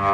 It's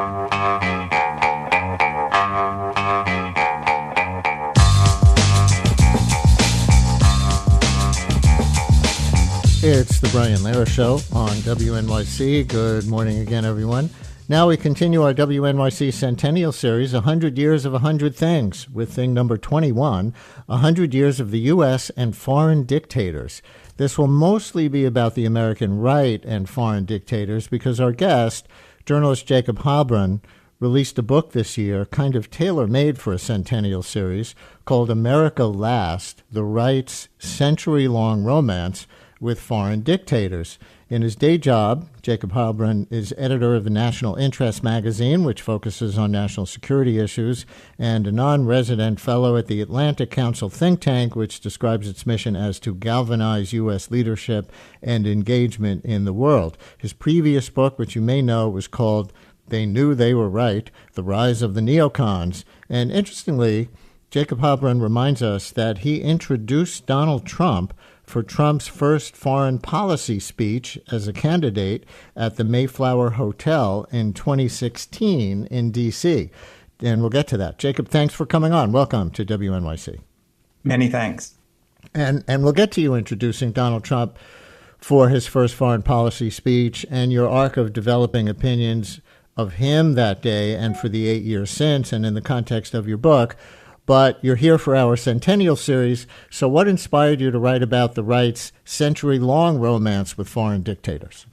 the Brian Lehrer Show on WNYC. Good morning again, everyone. Now we continue our WNYC Centennial Series, 100 Years of 100 Things, with thing number 21, 100 Years of the U.S. and Foreign Dictators. This will mostly be about the American right and foreign dictators because our guest, journalist Jacob Heilbrunn, released a book this year, kind of tailor-made for a Centennial Series, called America Last, The Right's Century-Long Romance with Foreign Dictators. In his day job, Jacob Heilbrunn is editor of the National Interest magazine, which focuses on national security issues, and a non-resident fellow at the Atlantic Council think tank, which describes its mission as to galvanize U.S. leadership and engagement in the world. His previous book, which you may know, was called They Knew They Were Right, The Rise of the Neocons. And interestingly, Jacob Heilbrunn reminds us that he introduced Donald Trump for Trump's first foreign policy speech as a candidate at the Mayflower Hotel in 2016 in D.C. And we'll get to that. Jacob, thanks for coming on. Welcome to WNYC. Many thanks. And we'll get to you introducing Donald Trump for his first foreign policy speech and your arc of developing opinions of him that day and for the 8 years since and in the context of your book. But you're here for our Centennial Series, so what inspired you to write about the right's century-long romance with foreign dictators?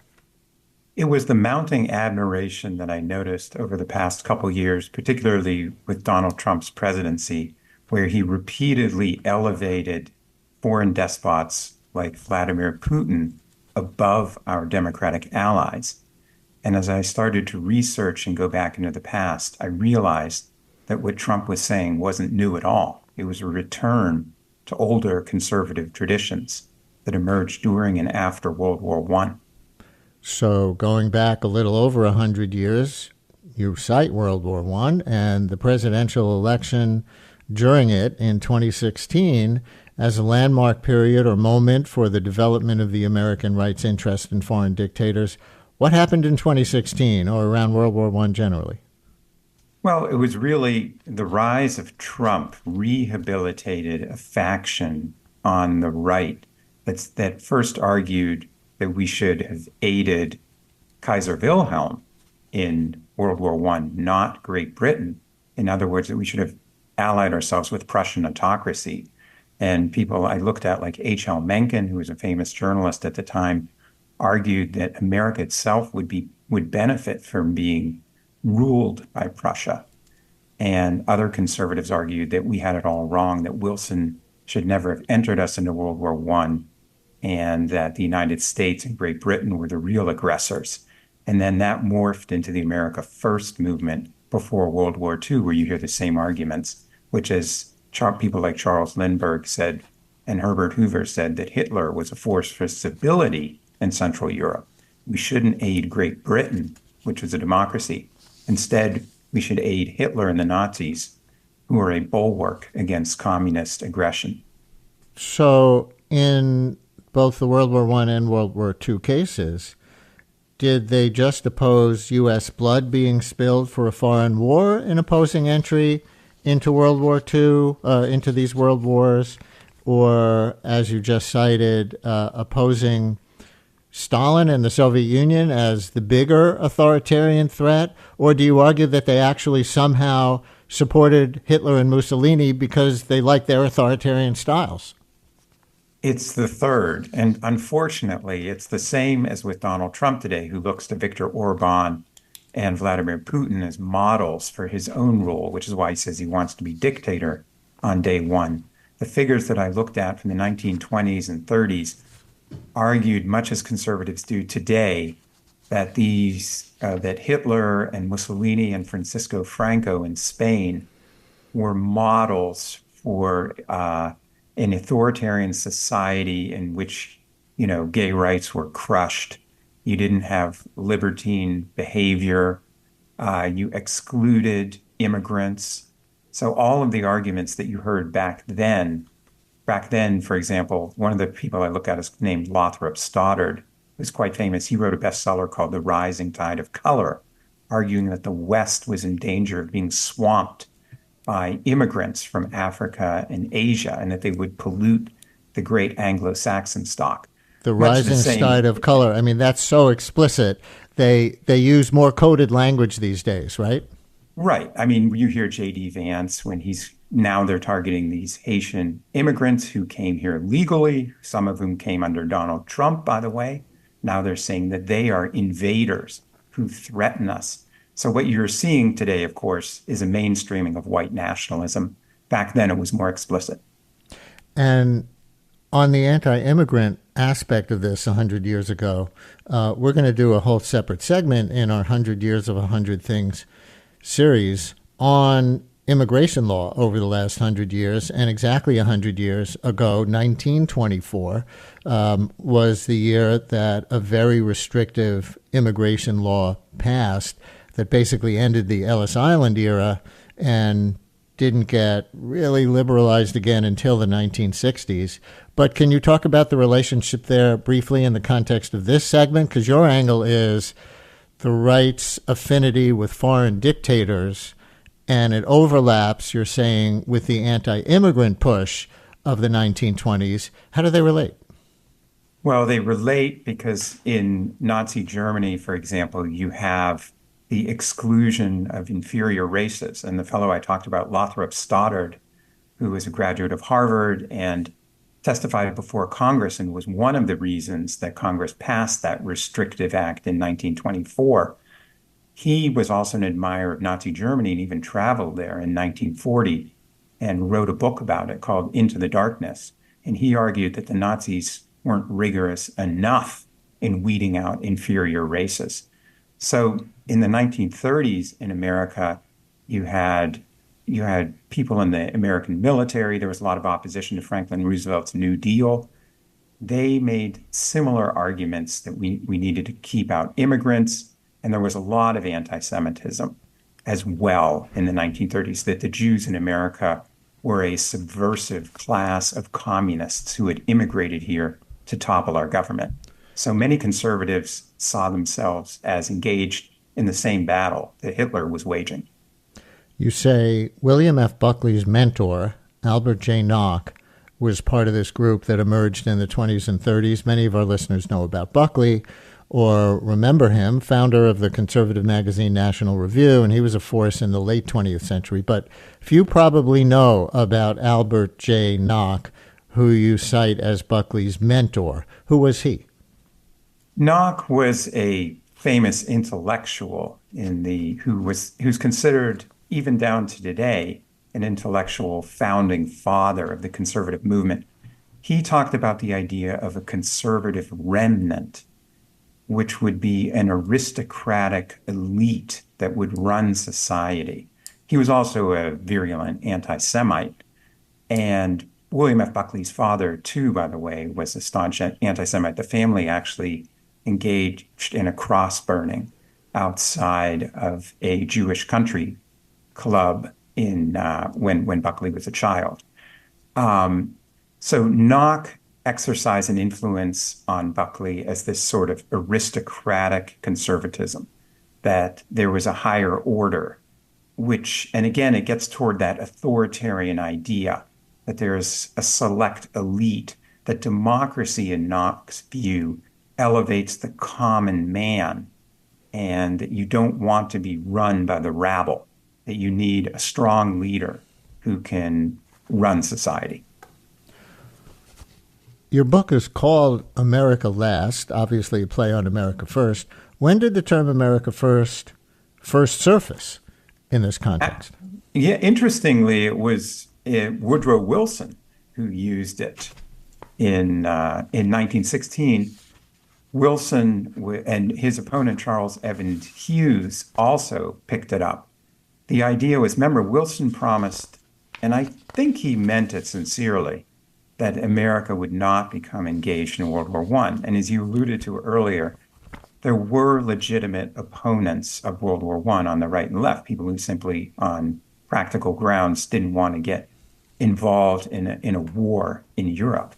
It was the mounting admiration that I noticed over the past couple years, particularly with Donald Trump's presidency, where he repeatedly elevated foreign despots like Vladimir Putin above our democratic allies. And as I started to research and go back into the past, I realized that what Trump was saying wasn't new at all. It was a return to older conservative traditions that emerged during and after World War I. So going back a little over 100 years, you cite World War I and the presidential election during it in 2016 as a landmark period or moment for the development of the American right's interest in foreign dictators. What happened in 2016 or around World War I generally? Well, it was really the rise of Trump rehabilitated a faction on the right that first argued that we should have aided Kaiser Wilhelm in World War I, not Great Britain. In other words, that we should have allied ourselves with Prussian autocracy. And people I looked at like H.L. Mencken, who was a famous journalist at the time, argued that America itself would benefit from being ruled by Prussia. And other conservatives argued that we had it all wrong, that Wilson should never have entered us into World War I, and that the United States and Great Britain were the real aggressors. And then that morphed into the America First movement before World War II, where you hear the same arguments, which is people like Charles Lindbergh said, and Herbert Hoover said that Hitler was a force for stability in Central Europe. We shouldn't aid Great Britain, which was a democracy. Instead, we should aid Hitler and the Nazis, who are a bulwark against communist aggression. So in both the World War I and World War II cases, did they just oppose U.S. blood being spilled for a foreign war in opposing entry into World War II, into these world wars, or, as you just cited, opposing Stalin and the Soviet Union as the bigger authoritarian threat? Or do you argue that they actually somehow supported Hitler and Mussolini because they liked their authoritarian styles? It's the third. And unfortunately, it's the same as with Donald Trump today, who looks to Viktor Orban and Vladimir Putin as models for his own rule, which is why he says he wants to be dictator on day one. The figures that I looked at from the 1920s and 30s argued, much as conservatives do today, that that Hitler and Mussolini and Francisco Franco in Spain were models for an authoritarian society in which, gay rights were crushed. You didn't have libertine behavior. You excluded immigrants. So all of the arguments that you heard back then, for example, one of the people I look at is named Lothrop Stoddard, who's quite famous. He wrote a bestseller called The Rising Tide of Color, arguing that the West was in danger of being swamped by immigrants from Africa and Asia, and that they would pollute the great Anglo-Saxon stock. The Much the rising tide same, of color. I mean, that's so explicit. They use more coded language these days, right? right. I mean, you hear J.D. Vance when they're targeting these Haitian immigrants who came here legally, some of whom came under Donald Trump, by the way. Now they're saying that they are invaders who threaten us. So what you're seeing today, of course, is a mainstreaming of white nationalism. Back then, it was more explicit. And on the anti-immigrant aspect of this 100 years ago, we're going to do a whole separate segment in our 100 Years of 100 Things series on immigration law over the last 100 years. And exactly 100 years ago, 1924, was the year that a very restrictive immigration law passed that basically ended the Ellis Island era and didn't get really liberalized again until the 1960s. But can you talk about the relationship there briefly in the context of this segment? Because your angle is the right's affinity with foreign dictators, and it overlaps, you're saying, with the anti-immigrant push of the 1920s. How do they relate? Well, they relate because in Nazi Germany, for example, you have the exclusion of inferior races. And the fellow I talked about, Lothrop Stoddard, who was a graduate of Harvard and testified before Congress and was one of the reasons that Congress passed that restrictive act in 1924. He was also an admirer of Nazi Germany and even traveled there in 1940 and wrote a book about it called Into the Darkness. And he argued that the Nazis weren't rigorous enough in weeding out inferior races. So in the 1930s in America, you had people in the American military. There was a lot of opposition to Franklin Roosevelt's New Deal. They made similar arguments that we needed to keep out immigrants. And there was a lot of anti-Semitism as well in the 1930s, that the Jews in America were a subversive class of communists who had immigrated here to topple our government. So many conservatives saw themselves as engaged in the same battle that Hitler was waging. You say William F. Buckley's mentor, Albert J. Nock, was part of this group that emerged in the 20s and 30s. Many of our listeners know about Buckley or remember him, founder of the conservative magazine National Review, and he was a force in the late 20th century. But few probably know about Albert J. Nock, who you cite as Buckley's mentor. Who was he? Nock was a famous intellectual who's considered, even down to today, an intellectual founding father of the conservative movement. He talked about the idea of a conservative remnant, which would be an aristocratic elite that would run society. He was also a virulent anti-Semite. And William F. Buckley's father, too, by the way, was a staunch anti-Semite. The family actually engaged in a cross burning outside of a Jewish country club when Buckley was a child. So Nock exercised an influence on Buckley as this sort of aristocratic conservatism, that there was a higher order, and again, it gets toward that authoritarian idea that there's a select elite, that democracy in Nock's view elevates the common man, and that you don't want to be run by the rabble, that you need a strong leader who can run society. Your book is called America Last, obviously a play on America First. When did the term America First surface in this context? Yeah, interestingly, it was Woodrow Wilson who used it in 1916. Wilson and his opponent, Charles Evans Hughes, also picked it up. The idea was, remember, Wilson promised, and I think he meant it sincerely, that America would not become engaged in World War I. And as you alluded to earlier, there were legitimate opponents of World War I on the right and left, people who simply, on practical grounds, didn't want to get involved in a war in Europe.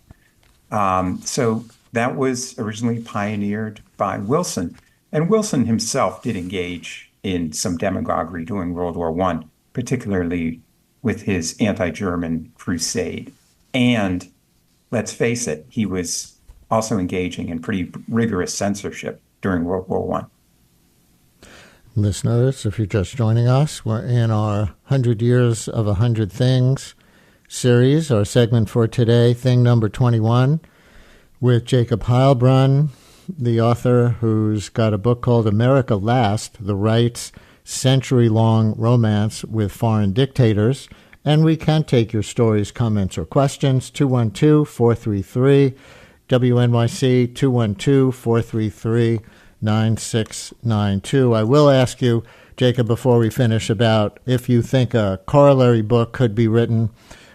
So that was originally pioneered by Wilson. And Wilson himself did engage in some demagoguery during World War I, particularly with his anti-German crusade. And let's face it, he was also engaging in pretty rigorous censorship during World War I. Listeners, if you're just joining us, we're in our 100 Years of 100 Things series, our segment for today, thing number 21, with Jacob Heilbrunn, the author who's got a book called America Last, The Right's Century-Long Romance with Foreign Dictators. And we can take your stories, comments, or questions, 212-433-WNYC, 212-433-9692. I will ask you, Jacob, before we finish, about if you think a corollary book could be written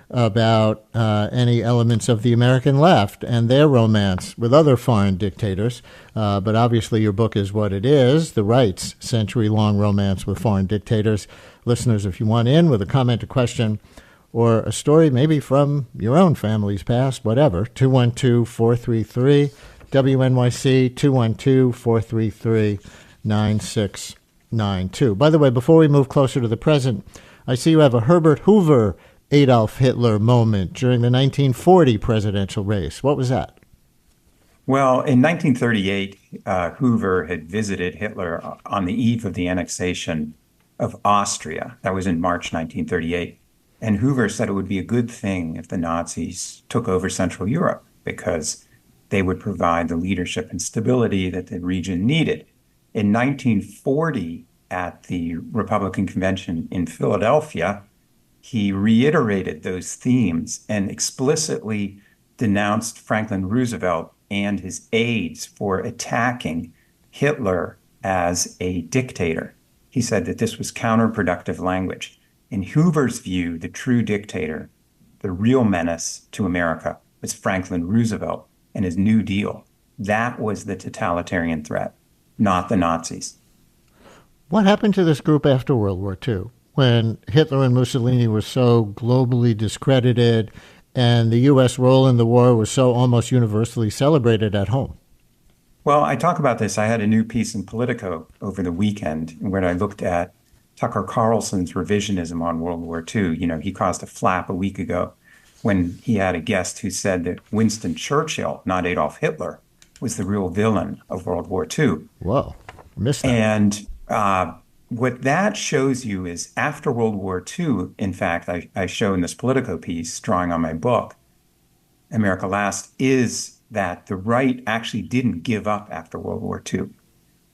about any elements of the American left and their romance with other foreign dictators. But obviously your book is what it is, The Right's Century-Long Romance with Foreign Dictators. Listeners, if you want in with a comment, a question, or a story maybe from your own family's past, whatever, 212-433-WNYC, 212-433-9692. By the way, before we move closer to the present, I see you have a Herbert Hoover Adolf Hitler moment during the 1940 presidential race. What was that? Well, in 1938, Hoover had visited Hitler on the eve of the annexation of Austria. That was in March 1938. And Hoover said it would be a good thing if the Nazis took over Central Europe because they would provide the leadership and stability that the region needed. In 1940, at the Republican Convention in Philadelphia, he reiterated those themes and explicitly denounced Franklin Roosevelt and his aides for attacking Hitler as a dictator. He said that this was counterproductive language. In Hoover's view, the true dictator, the real menace to America, was Franklin Roosevelt and his New Deal. That was the totalitarian threat, not the Nazis. What happened to this group after World War II, when Hitler and Mussolini were so globally discredited and the U.S. role in the war was so almost universally celebrated at home? Well, I talk about this. I had a new piece in Politico over the weekend where I looked at Tucker Carlson's revisionism on World War II. You know, he caused a flap a week ago when he had a guest who said that Winston Churchill, not Adolf Hitler, was the real villain of World War II. Whoa, missed that. And what that shows you is after World War II, in fact, I show in this Politico piece, drawing on my book, America Last, is that the right actually didn't give up after World War II.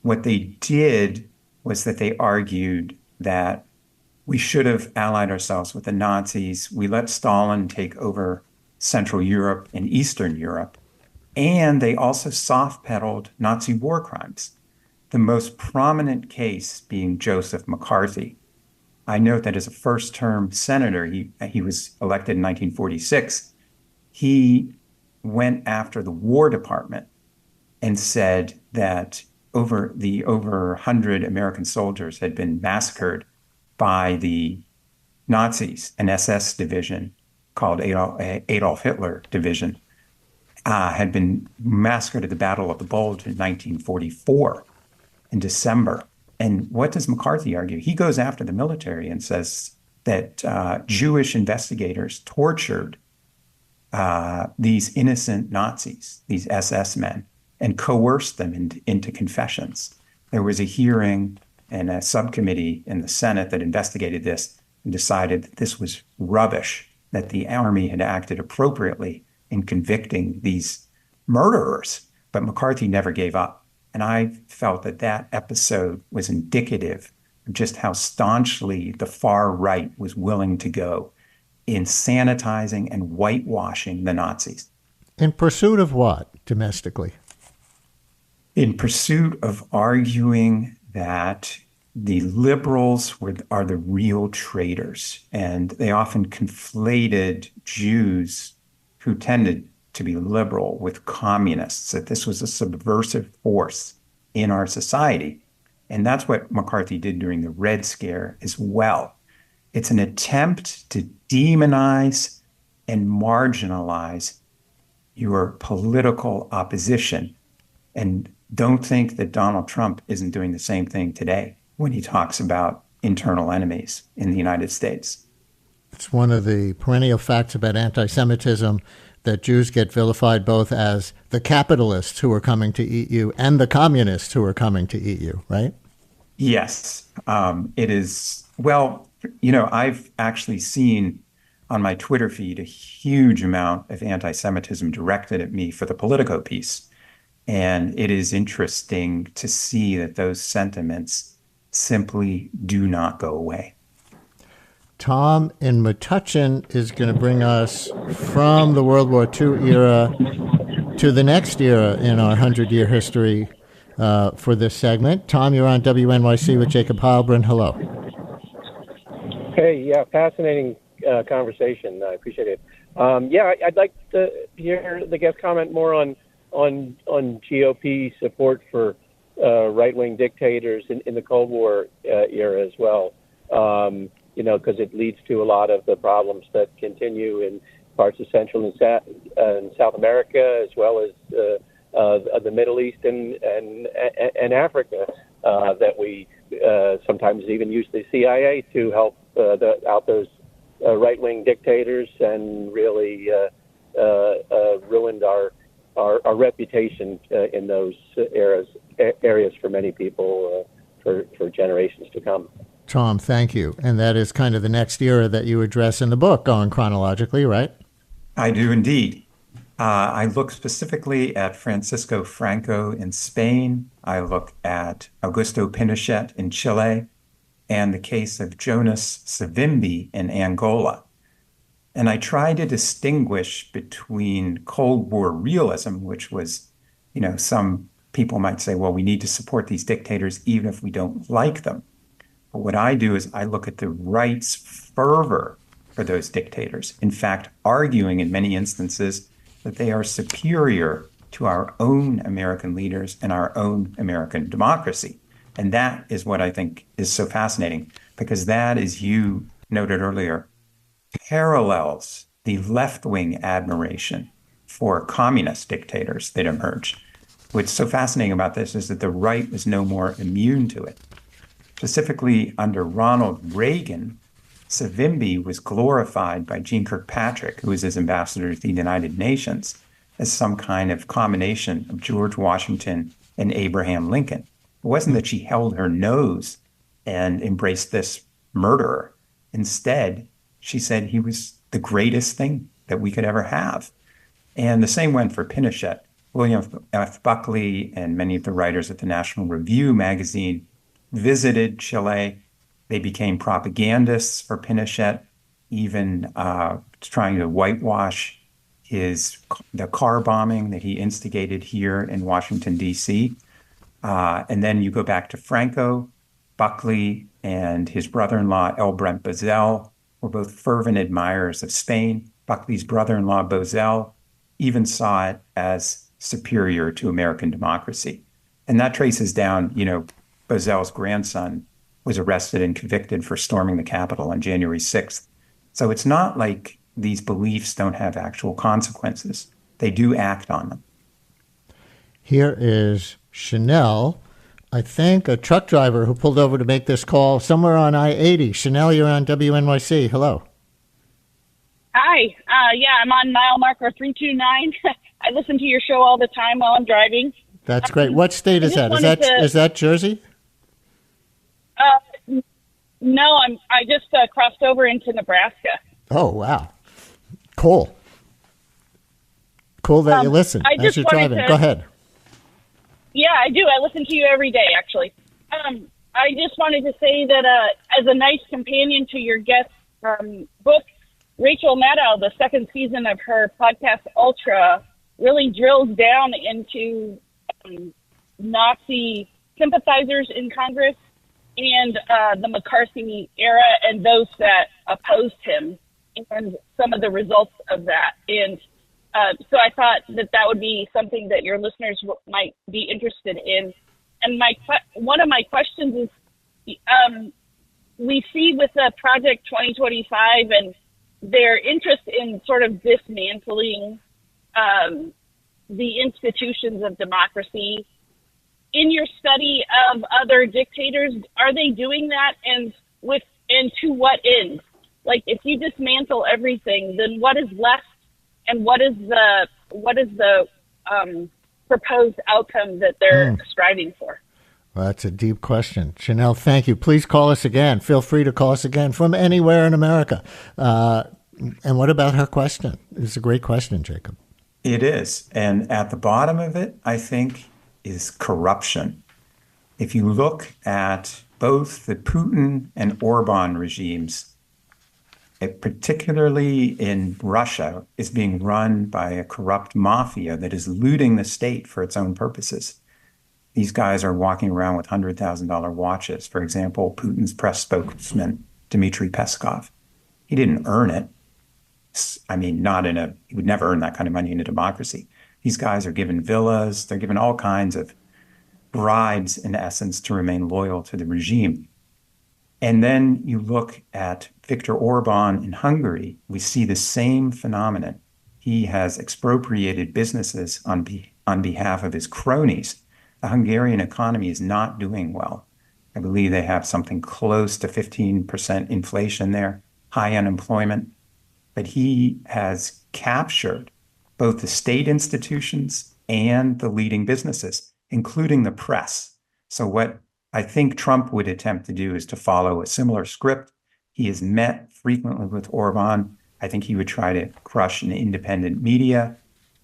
What they did was that they argued that we should have allied ourselves with the Nazis. We let Stalin take over Central Europe and Eastern Europe. And they also soft-pedaled Nazi war crimes. The most prominent case being Joseph McCarthy. I note that as a first-term senator, he was elected in 1946. He went after the War Department and said that over 100 American soldiers had been massacred by the Nazis, an SS division called Adolf Hitler Division, had been massacred at the Battle of the Bulge in 1944 in December. And what does McCarthy argue? He goes after the military and says that Jewish investigators tortured these innocent Nazis, these SS men, and coerced them into confessions. There was a hearing and a subcommittee in the Senate that investigated this and decided that this was rubbish, that the army had acted appropriately in convicting these murderers. But McCarthy never gave up. And I felt that that episode was indicative of just how staunchly the far right was willing to go in sanitizing and whitewashing the Nazis. In pursuit of what, domestically? In pursuit of arguing that the liberals are the real traitors. And they often conflated Jews who tended to be liberal with communists, that this was a subversive force in our society. And that's what McCarthy did during the Red Scare as well. It's an attempt to demonize and marginalize your political opposition. And don't think that Donald Trump isn't doing the same thing today. when he talks about internal enemies in the United States. It's one of the perennial facts about anti-Semitism that Jews get vilified both as the capitalists who are coming to eat you and the communists who are coming to eat you, right? Yes, it is. Well, I've actually seen on my Twitter feed a huge amount of anti-Semitism directed at me for the Politico piece. And it is interesting to see that those sentiments simply do not go away. Tom in Metuchen is going to bring us from the World War II era to the next era in our 100-year history for this segment. Tom, you're on WNYC with Jacob Heilbrunn. Hello. Hey, yeah, fascinating conversation. I appreciate it. I'd like to hear the guest comment more on GOP support for right-wing dictators in the Cold War era as well. Because it leads to a lot of the problems that continue in parts of Central and South America, as well as the Middle East and Africa, that we sometimes even use the CIA to help out those right-wing dictators, and really ruined our reputation in those areas for many people for generations to come. Tom, thank you. And that is kind of the next era that you address in the book, going chronologically, right? I do indeed. I look specifically at Francisco Franco in Spain. I look at Augusto Pinochet in Chile, and the case of Jonas Savimbi in Angola. And I try to distinguish between Cold War realism, which was, some people might say, well, we need to support these dictators even if we don't like them. But what I do is I look at the right's fervor for those dictators, in fact, arguing in many instances that they are superior to our own American leaders and our own American democracy. And that is what I think is so fascinating, because that, as you noted earlier, parallels the left-wing admiration for communist dictators that emerged. What's so fascinating about this is that the right was no more immune to it. Specifically, under Ronald Reagan, Savimbi was glorified by Jeane Kirkpatrick, who was his ambassador to the United Nations, as some kind of combination of George Washington and Abraham Lincoln. It wasn't that she held her nose and embraced this murderer. Instead, she said he was the greatest thing that we could ever have. And the same went for Pinochet. William F. Buckley and many of the writers at the National Review magazine visited Chile. They became propagandists for Pinochet, even trying to whitewash the car bombing that he instigated here in Washington, D.C. And then you go back to Franco. Buckley and his brother-in-law, L. Brent Bozell, were both fervent admirers of Spain. Buckley's brother-in-law, Bozell, even saw it as superior to American democracy. And that traces down, Bozell's grandson was arrested and convicted for storming the Capitol on January 6th. So it's not like these beliefs don't have actual consequences. They do act on them. Here is Chanelle, I think a truck driver who pulled over to make this call somewhere on I-80. Chanelle, you're on WNYC. Hello. Hi. I'm on mile marker 329. I listen to your show all the time while I'm driving. That's great. What state is that? Is that Jersey? No, I just crossed over into Nebraska. Oh, wow. Cool. Cool that you listen as you're driving. Go ahead. Yeah, I do. I listen to you every day, actually. I just wanted to say that as a nice companion to your guest book, Rachel Maddow, the second season of her podcast, Ultra, really drills down into Nazi sympathizers in Congress and the McCarthy era and those that opposed him and some of the results of that. And so I thought that would be something that your listeners might be interested in. And one of my questions is, we see with the Project 2025 and their interest in sort of dismantling the institutions of democracy, in your study of other dictators, are they doing that, and to what end? Like, if you dismantle everything, then what is left, and what is the proposed outcome that they're striving for? Well, that's a deep question. Chanelle, thank you. Please call us again. Feel free to call us again from anywhere in America. And what about her question? It's a great question, Jacob. It is. And at the bottom of it, I think, is corruption. If you look at both the Putin and Orban regimes, particularly in Russia, is being run by a corrupt mafia that is looting the state for its own purposes. These guys are walking around with $100,000 watches. For example, Putin's press spokesman, Dmitry Peskov. He didn't earn it. I mean, he would never earn that kind of money in a democracy. These guys are given villas. They're given all kinds of bribes, in essence, to remain loyal to the regime. And then you look at Viktor Orban in Hungary, we see the same phenomenon. He has expropriated businesses on behalf of his cronies. The Hungarian economy is not doing well. I believe they have something close to 15% inflation there, high unemployment. But he has captured both the state institutions and the leading businesses, including the press. So what I think Trump would attempt to do is to follow a similar script. He has met frequently with Orban. I think he would try to crush an independent media.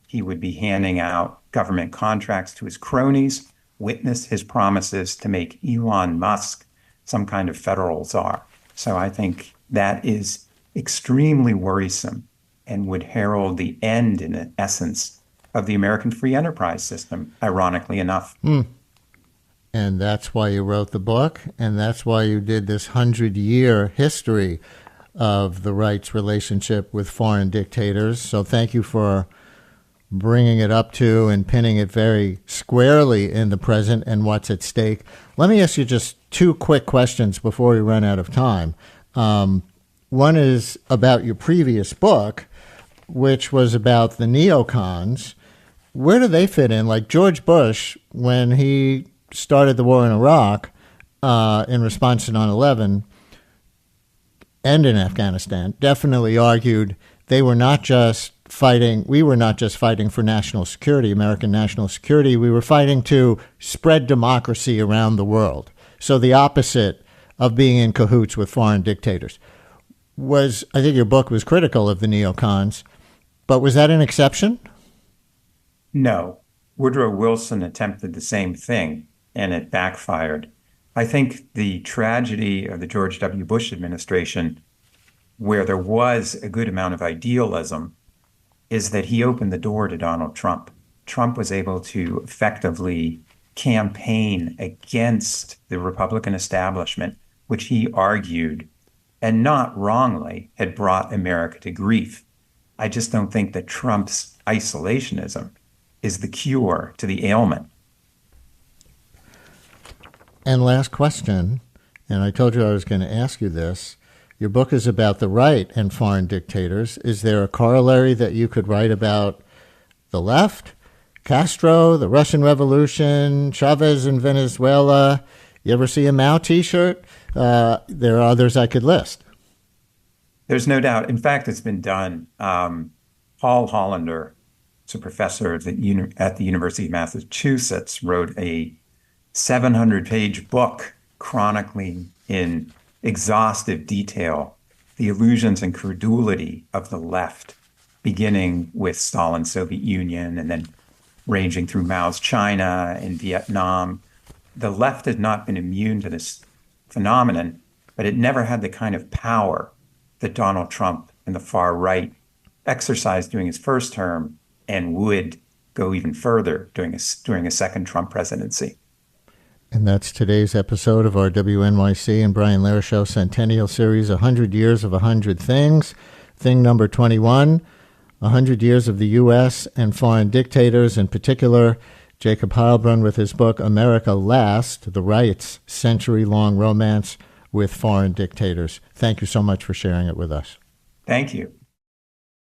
He would be handing out government contracts to his cronies, witness his promises to make Elon Musk some kind of federal czar. So I think that is extremely worrisome and would herald the end, in essence, of the American free enterprise system, ironically enough. And that's why you wrote the book, and that's why you did this 100-year history of the right's relationship with foreign dictators. So thank you for bringing it up to and pinning it very squarely in the present and what's at stake. Let me ask you just two quick questions before we run out of time. One is about your previous book, which was about the neocons. Where do they fit in? Like George Bush, when he started the war in Iraq in response to 9/11 and in Afghanistan, definitely argued we were not just fighting for national security, American national security. We were fighting to spread democracy around the world. So the opposite of being in cahoots with foreign dictators. I think your book was critical of the neocons, but was that an exception? No. Woodrow Wilson attempted the same thing, and it backfired. I think the tragedy of the George W. Bush administration, where there was a good amount of idealism, is that he opened the door to Donald Trump. Trump was able to effectively campaign against the Republican establishment, which he argued, and not wrongly, had brought America to grief. I just don't think that Trump's isolationism is the cure to the ailment. And last question, and I told you I was going to ask you this. Your book is about the right and foreign dictators. Is there a corollary that you could write about the left? Castro, the Russian Revolution, Chavez in Venezuela. You ever see a Mao T-shirt? There are others I could list. There's no doubt. In fact, it's been done. Paul Hollander, who's a professor at the University of Massachusetts, wrote a 700-page book chronicling in exhaustive detail the illusions and credulity of the left, beginning with Stalin's Soviet Union and then ranging through Mao's China and Vietnam. The left has not been immune to this phenomenon, but it never had the kind of power that Donald Trump and the far right exercised during his first term and would go even further during a second Trump presidency. And that's today's episode of our WNYC and Brian Lehrer Show Centennial Series, 100 Years of 100 Things. Thing number 21, 100 Years of the U.S. and Foreign Dictators, in particular, Jacob Heilbrunn with his book, America Last, The Right's Century-Long Romance with Foreign Dictators. Thank you so much for sharing it with us. Thank you.